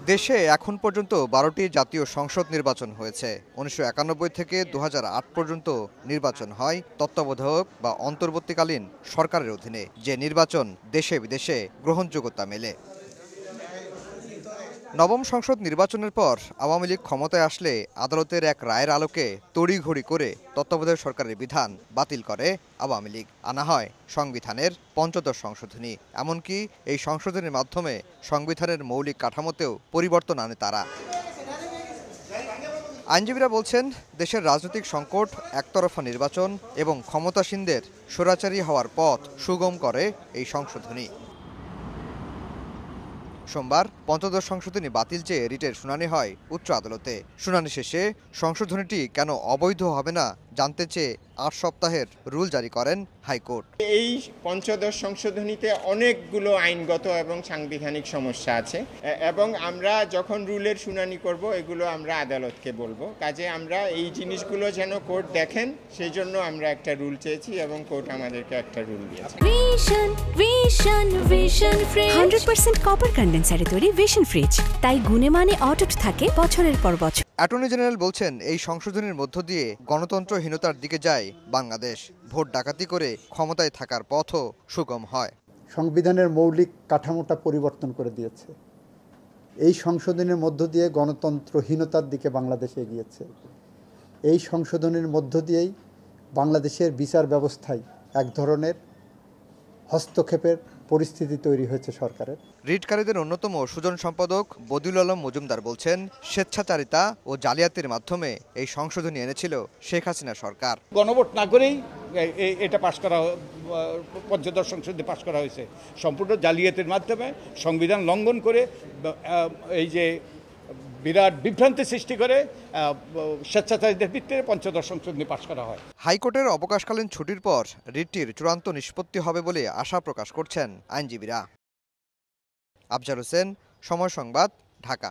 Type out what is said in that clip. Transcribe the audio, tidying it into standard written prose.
দেশে এখন পর্যন্ত 12টি জাতীয় সংসদ নির্বাচন হয়েছে। 1991 থেকে 2008 পর্যন্ত নির্বাচন হয় তত্ত্বাবধায়ক বা অন্তর্বর্তীকালীন সরকারের অধীনে, যে নির্বাচন দেশে বিদেশে গ্রহণযোগ্যতা মেলে। নবম সংসদ নির্বাচনের পর আওয়ামী লীগ ক্ষমতায় আসলে আদালতের এক রায়ের আলোকে তড়িঘড়ি করে তত্ত্বাবধায়ক সরকারের বিধান বাতিল করে আওয়ামী লীগ। আনা হয় সংবিধানের পঞ্চদশ সংশোধনী। এমনকি এই সংশোধনীর মাধ্যমে সংবিধানের মৌলিক কাঠামোতেও পরিবর্তন আনে তারা। আইনজীবীরা বলছেন, দেশের রাজনৈতিক সংকট, একতরফা নির্বাচন এবং ক্ষমতাসীনদের স্বৈরাচারী হওয়ার পথ সুগম করে এই সংশোধনী। সোমবার পঞ্চদশ সংশোধনী বাতিল চেয়ে রিটের শুনানি হয় উচ্চ আদালতে। শুনানি শেষে সংশোধনীটি কেন অবৈধ হবে না জানতে চেয়ে 8 সপ্তাহের রুল জারি করেন হাইকোর্ট। এই পঞ্চদশ সংশোধনীতে অনেকগুলো আইনগত এবং সাংবিধানিক সমস্যা আছে এবং আমরা যখন রুলের শুনানি করব এগুলো আমরা আদালতকে বলবো। কাজে আমরা এই জিনিসগুলো যেন কোর্ট দেখেন সেই জন্য আমরা একটা রুল চেয়েছি এবং কোর্ট আমাদেরকে একটা রুল দিয়েছে। ভিশন ফ্রিজ 100% কপার কন্ডেন্সারে তৈরি ভিশন ফ্রিজ, তাই গুণে মানে অটুট থাকে বছরের পর বছর। অ্যাটর্নি জেনারেল বলছেন, এই সংশোধনীর মধ্য দিয়ে গণতন্ত্রহীনতার দিকে যায় বাংলাদেশ। ভোট ডাকাতি করে ক্ষমতায় থাকার পথও সুগম হয়। সংবিধানের মৌলিক কাঠামোটা পরিবর্তন করে দিয়েছে। এই সংশোধনের মধ্য দিয়ে গণতন্ত্রহীনতার দিকে বাংলাদেশ এগিয়েছে। এই সংশোধনের মধ্য দিয়েই বাংলাদেশের বিচার ব্যবস্থায় এক ধরনের হস্তক্ষেপের পরিস্থিতি তৈরি হয়েছে সরকারের। রিটকারীদের অন্যতম সুজন সম্পাদক বদিউল আলম মজুমদার বলছেন, স্বেচ্ছাচারিতা ও জালিয়াতির মাধ্যমে এই সংশোধনী এনেছিল শেখ হাসিনা সরকার। গণভোট না করেই এটা পাশ করা, পঞ্চদশ সংশোধনী পাশ করা হয়েছে সম্পূর্ণ জালিয়াতির মাধ্যমে, সংবিধান লঙ্ঘন করে, এই যে বিরাট বিভ্রান্তি সৃষ্টি করে স্বেচ্ছাচারীদের ভিত্তিতে পঞ্চদশ সংশোধনী পাশ করা হয়। হাইকোর্টের অবকাশকালীন ছুটির পর রিটটির চূড়ান্ত নিষ্পত্তি হবে বলে আশা প্রকাশ করছেন আইনজীবীরা। আফজার হোসেন, সময় সংবাদ, ঢাকা।